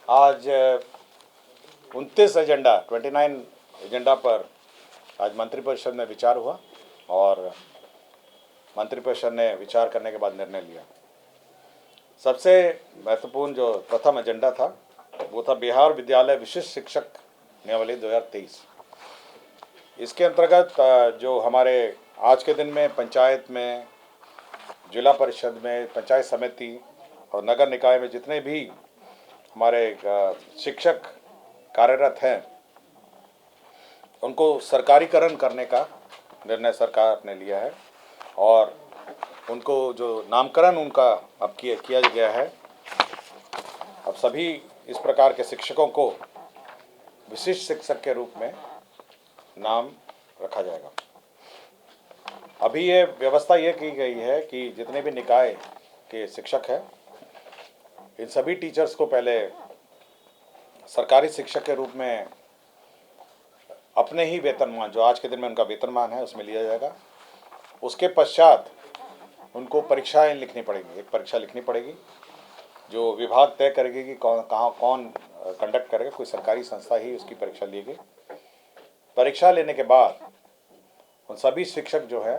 आज 29 एजेंडा पर आज मंत्रिपरिषद में विचार हुआ और मंत्रिपरिषद ने विचार करने के बाद निर्णय लिया। सबसे महत्वपूर्ण जो प्रथम एजेंडा था वो था बिहार विद्यालय विशिष्ट शिक्षक नियमावली 2023। इसके अंतर्गत जो हमारे आज के दिन में पंचायत में, जिला परिषद में, पंचायत समिति और नगर निकाय में जितने भी हमारे शिक्षक कार्यरत हैं उनको सरकारीकरण करने का निर्णय सरकार ने लिया है और उनको जो नामकरण उनका अब किया गया है। अब सभी इस प्रकार के शिक्षकों को विशिष्ट शिक्षक के रूप में नाम रखा जाएगा। अभी ये व्यवस्था ये की गई है कि जितने भी निकाय के शिक्षक हैं इन सभी टीचर्स को पहले सरकारी शिक्षक के रूप में अपने ही वेतनमान, जो आज के दिन में उनका वेतनमान है, उसमें लिया जाएगा। उसके पश्चात उनको परीक्षाएं लिखनी पड़ेगी। एक परीक्षा लिखनी पड़ेगी जो विभाग तय करेगी कि कौन कंडक्ट करेगा। कोई सरकारी संस्था ही उसकी परीक्षा लेगी। परीक्षा लेने के बाद उन सभी शिक्षक जो है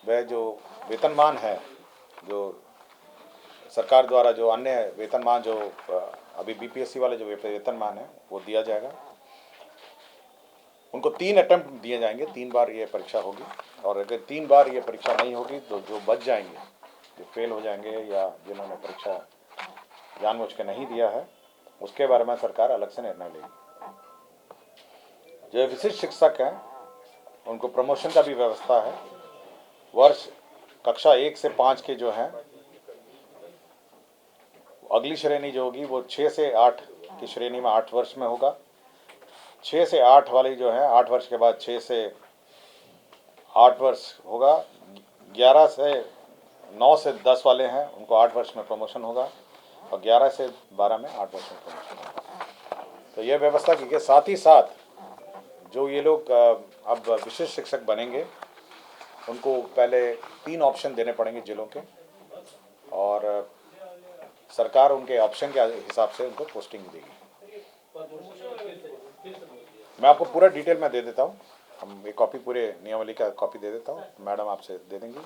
वह जो वेतनमान है, जो सरकार द्वारा जो अन्य वेतनमान जो अभी बीपीएससी वाले जो वेतनमान है वो दिया जाएगा। उनको 3 अटेम्प्ट दिए जाएंगे, 3 बार ये परीक्षा होगी और अगर 3 बार ये परीक्षा नहीं होगी तो जो बच जाएंगे, जो फेल हो जाएंगे या जिन्होंने परीक्षा जानबूझ के नहीं दिया है, उसके बारे में सरकार अलग से निर्णय लेगी। जो विशिष्ट शिक्षक हैं उनको प्रमोशन का भी व्यवस्था है। वर्ष कक्षा 1 से 5 के जो हैं अगली श्रेणी जो होगी वो 6 से 8 की श्रेणी में 8 वर्ष में होगा। 6 से 8 वाली जो है 8 वर्ष के बाद 6 से 8 वर्ष होगा। 11 से 9 से 10 वाले हैं उनको 8 वर्ष में प्रमोशन होगा और 11 से 12 में 8 वर्ष में प्रमोशन होगा। तो ये व्यवस्था की गई। साथ ही साथ जो ये लोग अब विशिष्ट शिक्षक बनेंगे उनको पहले 3 ऑप्शन देने पड़ेंगे जिलों के और सरकार उनके ऑप्शन के हिसाब से उनको पोस्टिंग देगी। मैं आपको पूरा डिटेल में दे देता हूँ। हम एक कॉपी पूरे नियमावली का कॉपी दे देता हूँ, मैडम आपसे दे देंगी।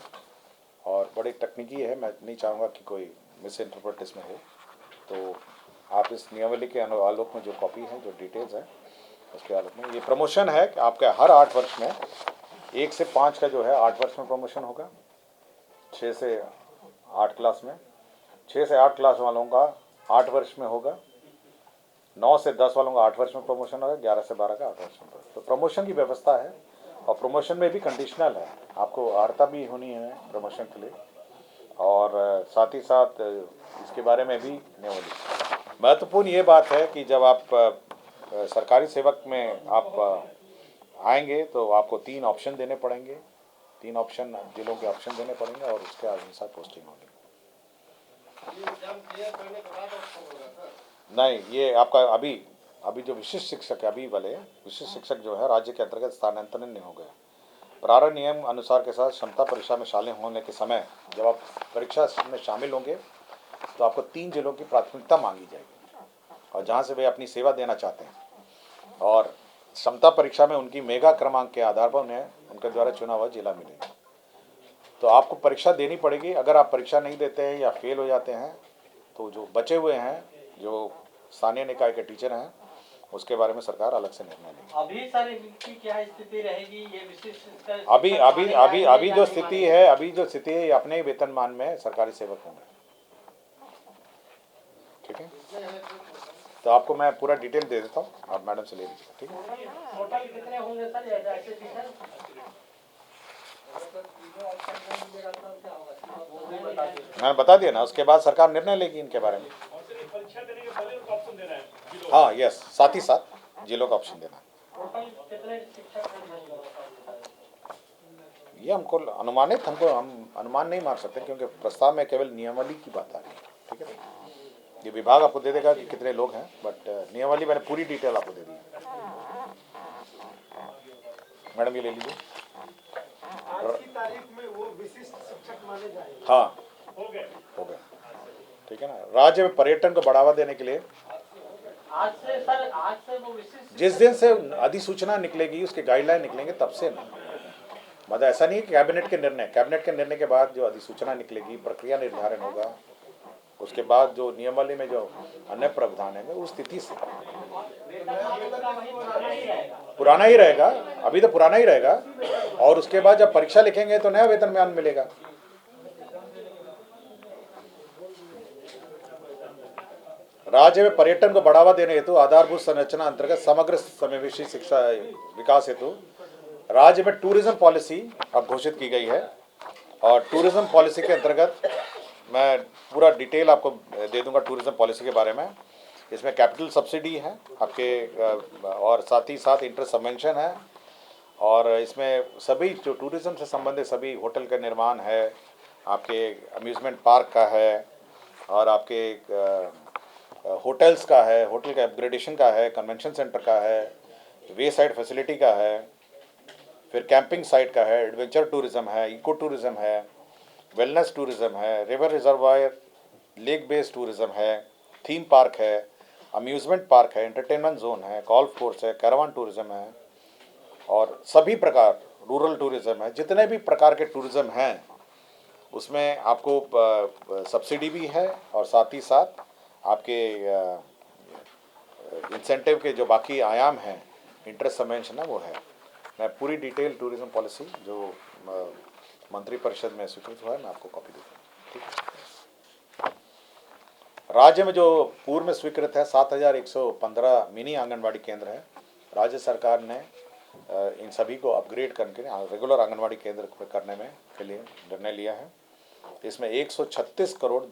और बड़ी तकनीकी है, मैं नहीं चाहूँगा कि कोई मिस इंटरप्रेट इसमें हो। तो आप इस नियमावली के आलोक में जो कॉपी है, जो डिटेल्स है उसके आलोक में, ये प्रमोशन है कि आपका हर 8 वर्ष में 1 से 5 का जो है 8 वर्ष में प्रमोशन होगा। 6 से 8 क्लास में, 6 से 8 क्लास वालों का 8 वर्ष में होगा। 9 से 10 वालों का 8 वर्ष में प्रमोशन होगा। 11 से 12 का 8 वर्ष में। तो प्रमोशन की व्यवस्था है और प्रमोशन में भी कंडीशनल है, आपको अर्हता भी होनी है प्रमोशन के लिए और साथ ही साथ इसके बारे में भी नियमावली। महत्वपूर्ण ये बात है कि जब आप सरकारी सेवक में आप आएंगे तो आपको 3 ऑप्शन देने पड़ेंगे। 3 ऑप्शन जिलों के ऑप्शन देने पड़ेंगे और उसके अनुसार पोस्टिंग होगी। नहीं, ये आपका अभी जो विशिष्ट शिक्षक है, अभी वाले विशिष्ट शिक्षक जो है राज्य के अंतर्गत स्थानांतरण नहीं हो गया। प्रारंभ नियम अनुसार के साथ क्षमता परीक्षा में शामिल होने के समय जब आप परीक्षा में शामिल होंगे तो आपको 3 जिलों की प्राथमिकता मांगी जाएगी और जहाँ से वे अपनी सेवा देना चाहते हैं और क्षमता परीक्षा में उनकी मेगा क्रमांक के आधार पर उन्हें उनके द्वारा चुना हुआ जिला मिलेगा। तो आपको परीक्षा देनी पड़ेगी। अगर आप परीक्षा नहीं देते हैं या फेल हो जाते हैं तो जो बचे हुए हैं, जो स्थानीय निकाय के टीचर हैं, उसके बारे में सरकार अलग से निर्णय लेगी। अभी सर इनकी क्या स्थिति रहेगी? ये विशिष्ट अभी जो स्थिति है ये अपने वेतनमान में सरकारी सेवक होंगे। ठीक है, तो आपको मैं पूरा डिटेल दे देता हूँ, आप मैडम से ले लीजिए। ठीक है, टोटल कितने होंगे सर ऐसे टीचर? मैंने बता दिया ना, उसके बाद सरकार निर्णय लेगी इनके बारे में। परीक्षा देने के पहले उनको ऑप्शन देना है। हाँ, यस, साथ ही साथ जिलों का ऑप्शन देना है। टोटल कितने शिक्षक ये हमको हम अनुमान नहीं मार सकते क्योंकि प्रस्ताव में केवल नियमावली की बात आ रही है। ठीक है, ये विभाग आपको दे देगा कि कितने लोग हैं, बट नियमावली मैंने पूरी डिटेल आपको दे दी है। मैडम ये ले लीजिए। आज की तारीख में वो विशिष्ट शिक्षक माने जाएंगे। हाँ, हो गया। ठीक है ना। राज्य में पर्यटन को बढ़ावा देने के लिए आज से वो विशिष्ट जिस दिन से अधिसूचना निकलेगी, उसके गाइडलाइन निकलेंगे, तब से ना। मतलब ऐसा नहीं है कि कैबिनेट के निर्णय के बाद जो अधिसूचना निकलेगी, प्रक्रिया निर्धारण होगा, उसके बाद जो नियमावली में जो अन्य प्रावधान है उस स्थिति से पुराना ही रहेगा। अभी तो पुराना ही रहेगा, और उसके बाद जब परीक्षा लिखेंगे तो नया वेतनमान मिलेगा। राज्य में पर्यटन को बढ़ावा देने हेतु आधारभूत संरचना अंतर्गत समग्र समावेशी शिक्षा विकास हेतु राज्य में टूरिज्म पॉलिसी अब घोषित की गई है। और टूरिज्म पॉलिसी के अंतर्गत मैं पूरा डिटेल आपको दे दूंगा टूरिज्म पॉलिसी के बारे में। इसमें कैपिटल सब्सिडी है आपके, और साथ ही साथ इंटरेस्ट सबवेंशन है, और इसमें सभी जो टूरिज्म से संबंधित सभी होटल का निर्माण है, आपके अम्यूज़मेंट पार्क का है, और आपके होटल्स का है, होटल का अपग्रेडेशन का है, कन्वेंशन सेंटर का है, वे साइड फैसिलिटी का है, फिर कैंपिंग साइट का है, एडवेंचर टूरिज्म है, इको टूरिज्म है, वेलनेस टूरिज्म है, river reservoir lake based tourism है, थीम पार्क है, अम्यूज़मेंट पार्क है, एंटरटेनमेंट जोन है, गोल्फ कोर्स है, कैरावान टूरिज्म है, और सभी प्रकार रूरल टूरिज्म है। जितने भी प्रकार के टूरिज्म हैं उसमें आपको सब्सिडी भी है, और साथ ही साथ आपके इंसेंटिव के जो बाकी आयाम हैं, इंटरेस्ट सबवेंशन है, वो है। मैं पूरी डिटेल टूरिज्म पॉलिसी जो मंत्री परिषद में स्वीकृत हुआ है, मैं आपको कॉपी दूँगा। ठीक। राज्य में जो पूर्व में स्वीकृत है 7115 मिनी आंगनबाड़ी केंद्र है। राज्य सरकार ने इन सभी को अपग्रेड करके रेगुलर आंगनबाड़ी केंद्र करने में के लिए निर्णय लिया है। इसमें 136 करोड़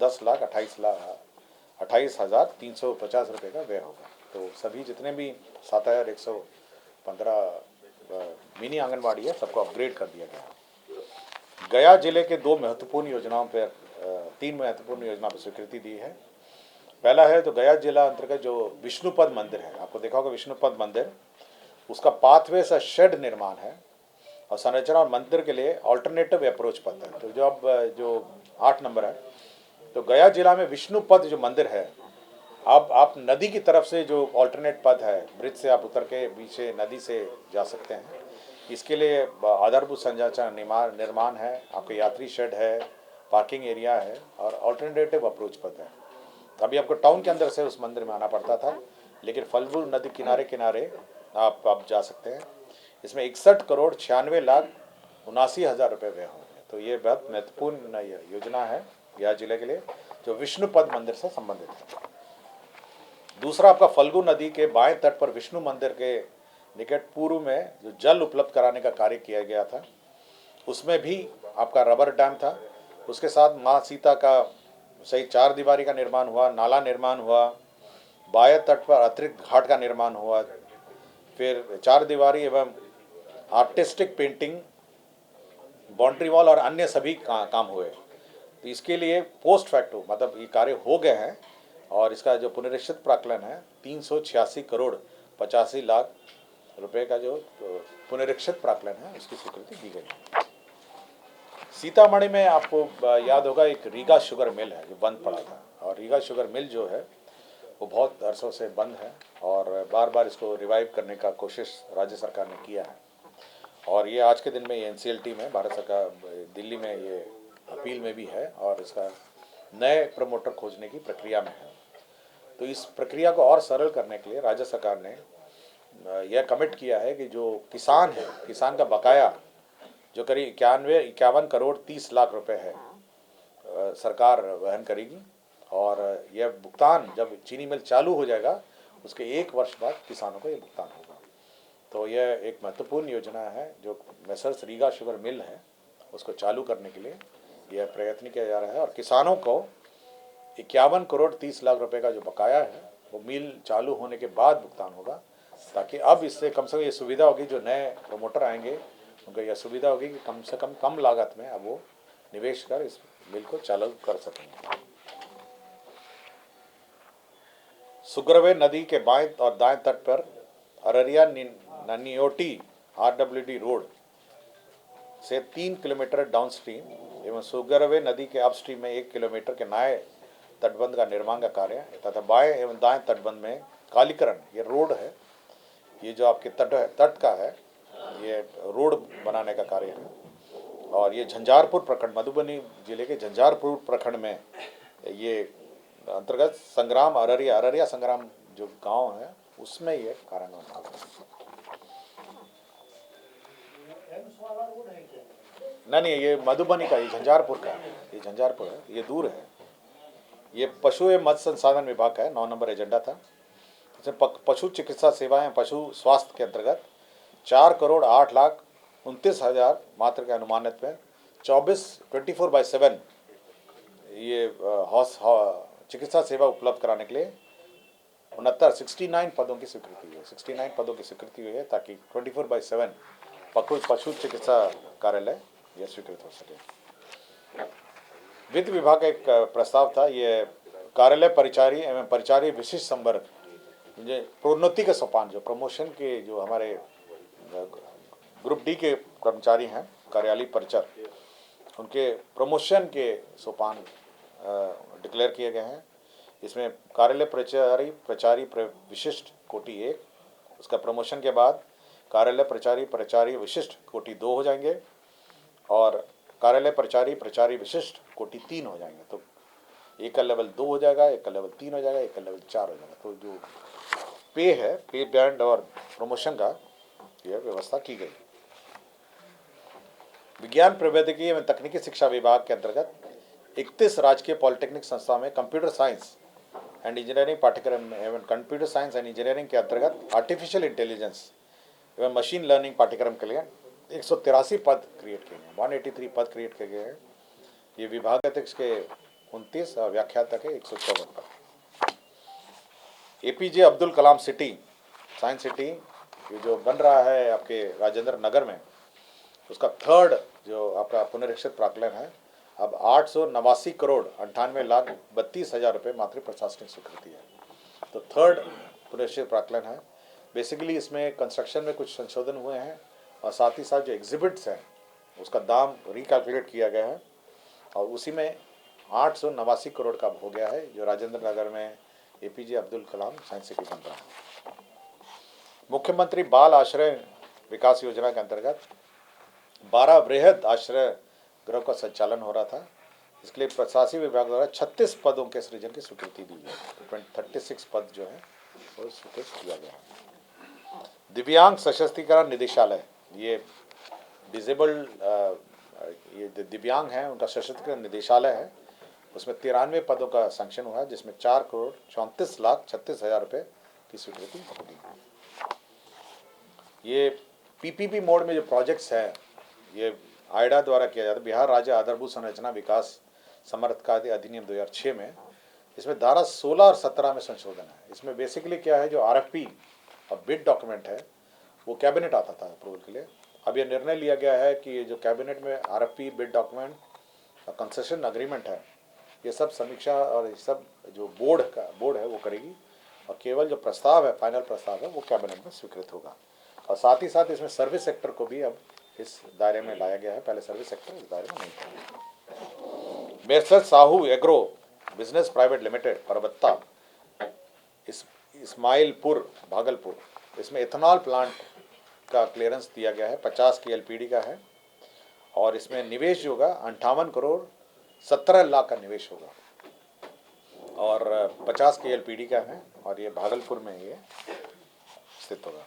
28,350 रुपये का व्यय होगा। तो सभी जितने भी 7115 मिनी आंगनबाड़ी है, सबको अपग्रेड कर दिया गया। गया जिले के 2 महत्वपूर्ण योजनाओं पर 3 महत्वपूर्ण योजना पर स्वीकृति दी है। पहला है तो गया जिला अंतर्गत जो विष्णुपद मंदिर है, आपको देखा होगा विष्णुपद मंदिर, उसका पाथवे सा शेड निर्माण है, और संरचना और मंदिर के लिए ऑल्टरनेटिव अप्रोच पथ है। तो जो 8 नंबर है, तो गया जिला में विष्णुपद जो मंदिर है, अब आप नदी की तरफ से जो ऑल्टरनेट पथ है, ब्रिज से आप उतर के बीच से नदी से जा सकते हैं। इसके लिए आधारभूत संरचना निर्माण है, आपके यात्री शेड है, पार्किंग एरिया है, और ऑल्टरनेटिव अप्रोच पथ है। अभी आपको टाउन के अंदर से उस मंदिर में आना पड़ता था, लेकिन फल्गु नदी किनारे किनारे आप जा सकते हैं। इसमें 61 करोड़ 96,79,000 रुपये व्यय होंगे। तो ये बहुत महत्वपूर्ण योजना है गया जिले के लिए, जो विष्णुपद मंदिर से संबंधित है। दूसरा आपका फल्गु नदी के बाएं तट पर विष्णु मंदिर के निकट पूर्व में जो जल उपलब्ध कराने का कार्य किया गया था, उसमें भी आपका रबर डैम था। उसके साथ माँ सीता का सही 4 दीवारी का निर्माण हुआ, नाला निर्माण हुआ, बाएं तट पर अतिरिक्त घाट का निर्माण हुआ, फिर 4 दीवारी एवं आर्टिस्टिक पेंटिंग, बाउंड्री वॉल और अन्य सभी काम हुए। तो इसके लिए पोस्ट फैक्टो मतलब ये कार्य हो गए हैं, और इसका जो पुनरीक्षित प्राक्कलन है 386 करोड़ 85 लाख रुपए का जो पुनरीक्षित प्राक्कलन है, उसकी स्वीकृति दी गई। सीतामढ़ी में आपको याद होगा एक रीगा शुगर मिल है जो बंद पड़ा था, और रीगा शुगर मिल जो है वो बहुत अरसों से बंद है, और बार बार इसको रिवाइव करने का कोशिश राज्य सरकार ने किया है। और ये आज के दिन में ये NCLT में भारत सरकार दिल्ली में ये अपील में भी है, और इसका नए प्रमोटर खोजने की प्रक्रिया में है। तो इस प्रक्रिया को और सरल करने के लिए राज्य सरकार ने यह कमिट किया है कि जो किसान है, किसान का बकाया जो करीब 51 करोड़ 30 लाख रुपए है, सरकार वहन करेगी। और यह भुगतान जब चीनी मिल चालू हो जाएगा उसके 1 वर्ष बाद किसानों को यह भुगतान होगा। तो यह एक महत्वपूर्ण योजना है जो मैसर्स रीगा शुगर मिल है उसको चालू करने के लिए यह प्रयत्न किया जा रहा है, और किसानों को 51 करोड़ 30 लाख रुपए का जो बकाया है वो मिल चालू होने के बाद भुगतान होगा, ताकि अब इससे कम से कम ये सुविधा होगी, जो नए प्रमोटर आएंगे उनको यह सुविधा होगी कि कम से कम लागत में अब वो निवेश कर इस मिल को चालू कर सकेंगे। सुग्रवे नदी के बाएं और दाएं तट पर अररिया ननियोटी RWD रोड से 3 किलोमीटर डाउनस्ट्रीम एवं सुग्रवे नदी के अपस्ट्रीम में 1 किलोमीटर के नए तटबंध का निर्माण का कार्य तथा बाएं एवं दाएं तटबंध में कालीकरण, ये रोड है, ये जो आपके तट का है, ये रोड बनाने का कार्य है। और ये झंझारपुर प्रखंड, मधुबनी जिले के झंझारपुर प्रखंड में ये अंतर्गत संग्राम अररिया संग्राम जो गांव है उसमें ये कार्यान्वयन होगा। नहीं, ये मधुबनी का, ये झंझारपुर का है, ये झंझारपुर है, ये दूर है। ये पशु एवं मत्स्य संसाधन विभाग का है, 9 नंबर एजेंडा था। इसमें पशु चिकित्सा सेवाएं पशु स्वास्थ्य के अंतर्गत 4,08,29,000 मात्र के अनुमानित में 24/7 ये चिकित्सा सेवा उपलब्ध कराने के लिए 69 पदों की स्वीकृति हुई है। 69 पदों की स्वीकृति हुई है ताकि 24/7 पशु चिकित्सा कार्यालय यह स्वीकृत हो सके। वित्त विभाग का एक प्रस्ताव था, ये कार्यालय परिचारी एवं परिचारी विशिष्ट संवर्ग, जो प्रोन्नति के सोपान, जो प्रमोशन के जो हमारे ग्रुप डी के कर्मचारी हैं, कार्यालय परिचर, उनके प्रमोशन के सोपान डिक्लेयर किए गए हैं। इसमें कार्यालय प्रचारी विशिष्ट कोटि 1, उसका प्रमोशन के बाद कार्यालय प्रचारी विशिष्ट कोटि 2 हो जाएंगे और कार्यालय प्रचारी विशिष्ट कोटि 3 हो जाएंगे। तो एक का लेवल 2 हो जाएगा, एक का लेवल 3 हो जाएगा, एक का लेवल 4 हो जाएगा। तो जो पे है, पे बैंड और प्रमोशन का यह व्यवस्था की गई। विज्ञान प्रौद्योगिकी एवं तकनीकी शिक्षा विभाग के अंतर्गत 31 राजकीय पॉलिटेक्निक संस्था में कंप्यूटर साइंस एंड इंजीनियरिंग पाठ्यक्रम एवं कंप्यूटर साइंस एंड इंजीनियरिंग के अंतर्गत आर्टिफिशियल इंटेलिजेंस एवं मशीन लर्निंग पाठ्यक्रम के लिए 183 पद क्रिएट किए गए, 183 पद क्रिएट किए गए हैं। ये विभाग अध्यक्ष के 29 और व्याख्याता के 154 पद। APJ Abdul Kalam city, science city, ये जो बन रहा है आपके राजेंद्र नगर में, उसका थर्ड जो आपका पुनरीक्षित प्राक्कलन है, अब 889 करोड़ 98,32,000 रुपये मात्र प्रशासनिक स्वीकृति है। तो थर्ड पुनरीक्षित प्राक्कलन है। बेसिकली इसमें कंस्ट्रक्शन में कुछ संशोधन हुए हैं और साथ ही साथ जो एग्जिबिट्स हैं उसका दाम रिकैलकुलेट किया गया है और उसी में 889 करोड़ का हो गया है, जो राजेंद्र नगर में APJ Abdul Kalam science city बन रहा है। मुख्यमंत्री बाल आश्रय विकास योजना के अंतर्गत 12 वृहद आश्रय गृह का संचालन हो रहा था। इसके लिए प्रशासनिक विभाग द्वारा 36 पदों के सृजन की स्वीकृति दी है। 36 पद जो है वो स्वीकृत किया गया है। दिव्यांग सशक्तिकरण निदेशालय, ये डिसेबल्ड ये दिव्यांग हैं उनका सशक्तिकरण निदेशालय है, उसमें 93 पदों का सैंक्शन हुआ है, जिसमें 4,34,36,000 रुपये की स्वीकृति होगी। ये PPP मोड में जो प्रोजेक्ट्स हैं, ये आइडा द्वारा किया जाता है, बिहार राज्य आधारभूत संरचना विकास समर्थका अधिनियम 2006 में। इसमें धारा 16 और 17 में संशोधन है। इसमें बेसिकली क्या है, जो RFP और बिड डॉक्यूमेंट है वो कैबिनेट आता था अप्रूवल के लिए। अब ये निर्णय लिया गया है कि ये जो कैबिनेट में RFP, बिड डॉक्यूमेंट और कंसेशन अग्रीमेंट है, ये सब समीक्षा और ये सब जो बोर्ड है वो करेगी और केवल जो प्रस्ताव है, फाइनल प्रस्ताव है, वो कैबिनेट में स्वीकृत होगा। और साथ ही साथ इसमें सर्विस सेक्टर को भी अब इस दायरे में लाया गया है, पहले सर्विस सेक्टर इस दायरे में नहीं था। Messrs Sahu agro business private limited Parbatta Ismailpur Bhagalpur, इसमें एथेनॉल प्लांट का क्लियरेंस दिया गया है, 50 की LPD का है और इसमें निवेश होगा 58 करोड़ 17 लाख का निवेश होगा और 50 की LPD का है और ये भागलपुर में ये स्थित होगा।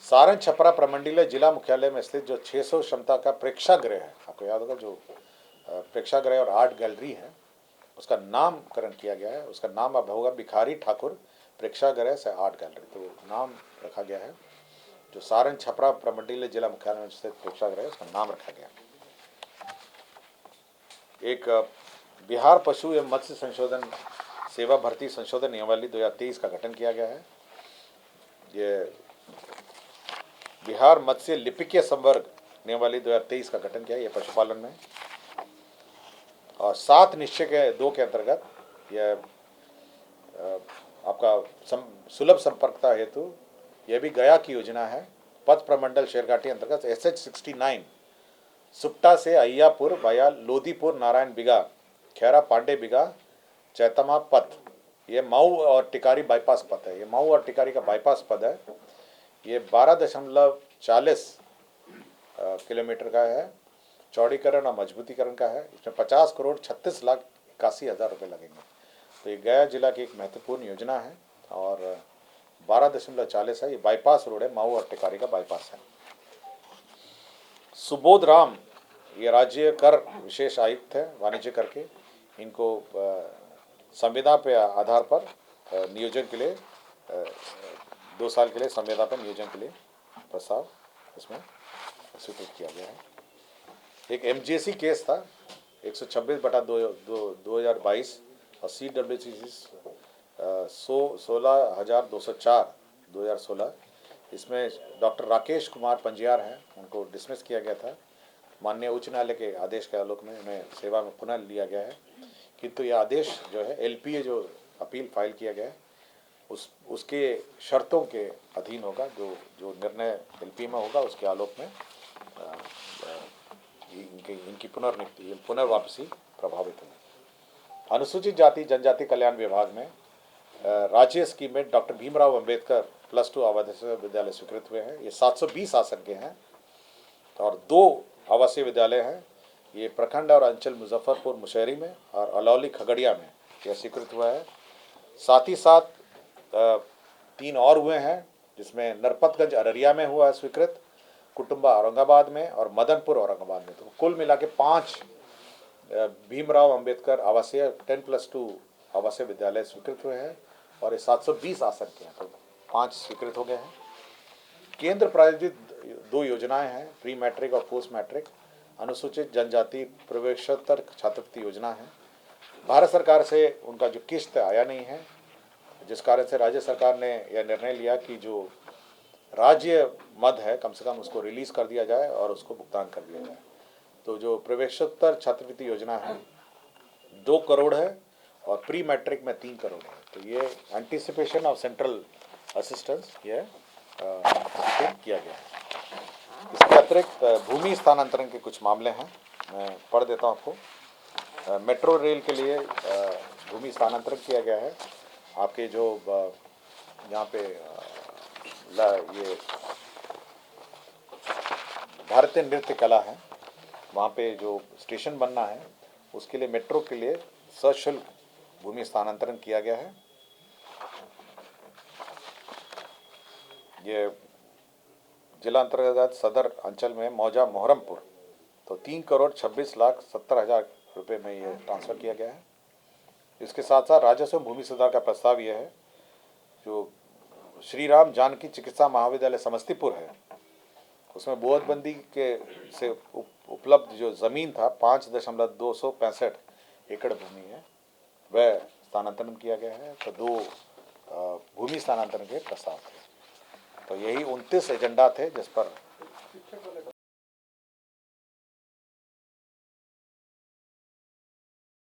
सारण छपरा प्रमंडलीय जिला मुख्यालय में स्थित जो 600 क्षमता का प्रेक्षागृह है, आपको याद होगा, जो प्रेक्षागृह और आर्ट गैलरी है, उसका नामकरण किया गया है। उसका नाम अब होगा भिखारी ठाकुर प्रेक्षागृह से आर्ट गैलरी, तो नाम रखा गया है। जो सारण छपरा प्रमंडलीय जिला मुख्यालय में स्थित प्रेक्षागृह है, उसका नाम रखा गया। एक बिहार पशु एवं मत्स्य संशोधन सेवा भर्ती संशोधन नियमावली 2023 का गठन किया गया है। ये बिहार मत्स्य लिपिकीय संवर्ग नियमावली 2023 का गठन किया, ये पशुपालन में। और 7 निश्चय के 2 के अंतर्गत यह आपका सुलभ संपर्कता हेतु यह भी गया की योजना है। पथ प्रमंडल शेरघाटी अंतर्गत SH69 सुप्टा से अय्यापुर वाया लोदीपुर नारायण बिगा खैरा पांडे बिगा चैतमा पथ ये माऊ और टिकारी बाईपास पथ है। ये माऊ और टिकारी का बाईपास पथ है। ये 12.40 किलोमीटर का है। चौड़ीकरण और मजबूतीकरण का है। इसमें 50 करोड़ 36 लाख 81 हज़ार रुपये लगेंगे। तो ये गया जिला की एक महत्वपूर्ण योजना है और 12.40 है। ये बाईपास रोड है, माऊ और टिकारी का बाईपास है। सुबोध राम ये राज्य कर विशेष आयुक्त है वाणिज्य कर के। इनको संविदा पे आधार पर नियोजन के लिए 2 साल के लिए संविदा पर नियोजन के लिए प्रस्ताव इसमें स्वीकृत किया गया है। एक MGC केस था 126/2022 और CWC 16,204 2016। इसमें डॉक्टर राकेश कुमार पंजियार हैं, उनको डिसमिस किया गया था। माननीय उच्च न्यायालय के आदेश के आलोक में उन्हें सेवा में पुनः लिया गया है, किंतु यह आदेश जो है LPA जो अपील फाइल किया गया है उसके शर्तों के अधीन होगा। जो निर्णय LPA में होगा उसके आलोक में इनकी पुनर्वापसी प्रभावित होगी। अनुसूचित जाति जनजाति कल्याण विभाग में राज्य स्कीम में डॉक्टर भीमराव अंबेडकर +2 आवासीय विद्यालय स्वीकृत हुए हैं। ये 720 आसन के हैं और 2 आवासीय विद्यालय हैं। ये प्रखंड और अंचल मुजफ्फरपुर मुशहरी में और अलौली खगड़िया में यह स्वीकृत हुआ है। साथ ही साथ 3 और हुए हैं, जिसमें नरपतगंज अररिया में हुआ है स्वीकृत, कुटुंबा औरंगाबाद में और मदनपुर औरंगाबाद में। तो कुल मिला के 5 भीमराव अंबेडकर आवासीय 10+2 आवासीय विद्यालय स्वीकृत हुए हैं और ये 720 आसन के हैं, तो 5 स्वीकृत हो गए हैं। केंद्र प्रायोजित 2 योजनाएं हैं, प्री मैट्रिक और पोस्ट मैट्रिक अनुसूचित जनजाति प्रवेशोत्तर छात्रवृत्ति योजना है। भारत सरकार से उनका जो किस्त आया नहीं है, जिस कारण से राज्य सरकार ने यह निर्णय लिया कि जो राज्य मद है कम से कम उसको रिलीज़ कर दिया जाए और उसको भुगतान कर दिया जाए। तो जो प्रवेशोत्तर छात्रवृत्ति योजना है 2 करोड़ है और प्री मैट्रिक में 3 करोड़ है। तो ये एंटीसिपेशन ऑफ सेंट्रल असिस्टेंस ये किया गया है। इसके अतिरिक्त भूमि स्थानांतरण के कुछ मामले हैं, मैं पढ़ देता हूँ आपको। मेट्रो रेल के लिए भूमि स्थानांतरण किया गया है। आपके जो यहाँ पे ये भारतीय नृत्य कला है, वहाँ पे जो स्टेशन बनना है उसके लिए मेट्रो के लिए सशुल्क भूमि स्थानांतरण किया गया है। ये जिला अंतर्गत सदर अंचल में मौजा मोहरमपुर, तो 3 करोड़ 26 लाख 70 हज़ार रुपये में ये ट्रांसफ़र किया गया है। इसके साथ साथ राजस्व भूमि सुधार का प्रस्ताव यह है, जो श्री राम जानकी चिकित्सा महाविद्यालय समस्तीपुर है, उसमें बोधबंदी के से उपलब्ध जो ज़मीन था 5.265 एकड़ भूमि है, वह स्थानांतरण किया गया है। तो 2 भूमि स्थानांतरण के प्रस्ताव थे। तो यही 29 एजेंडा थे जिस पर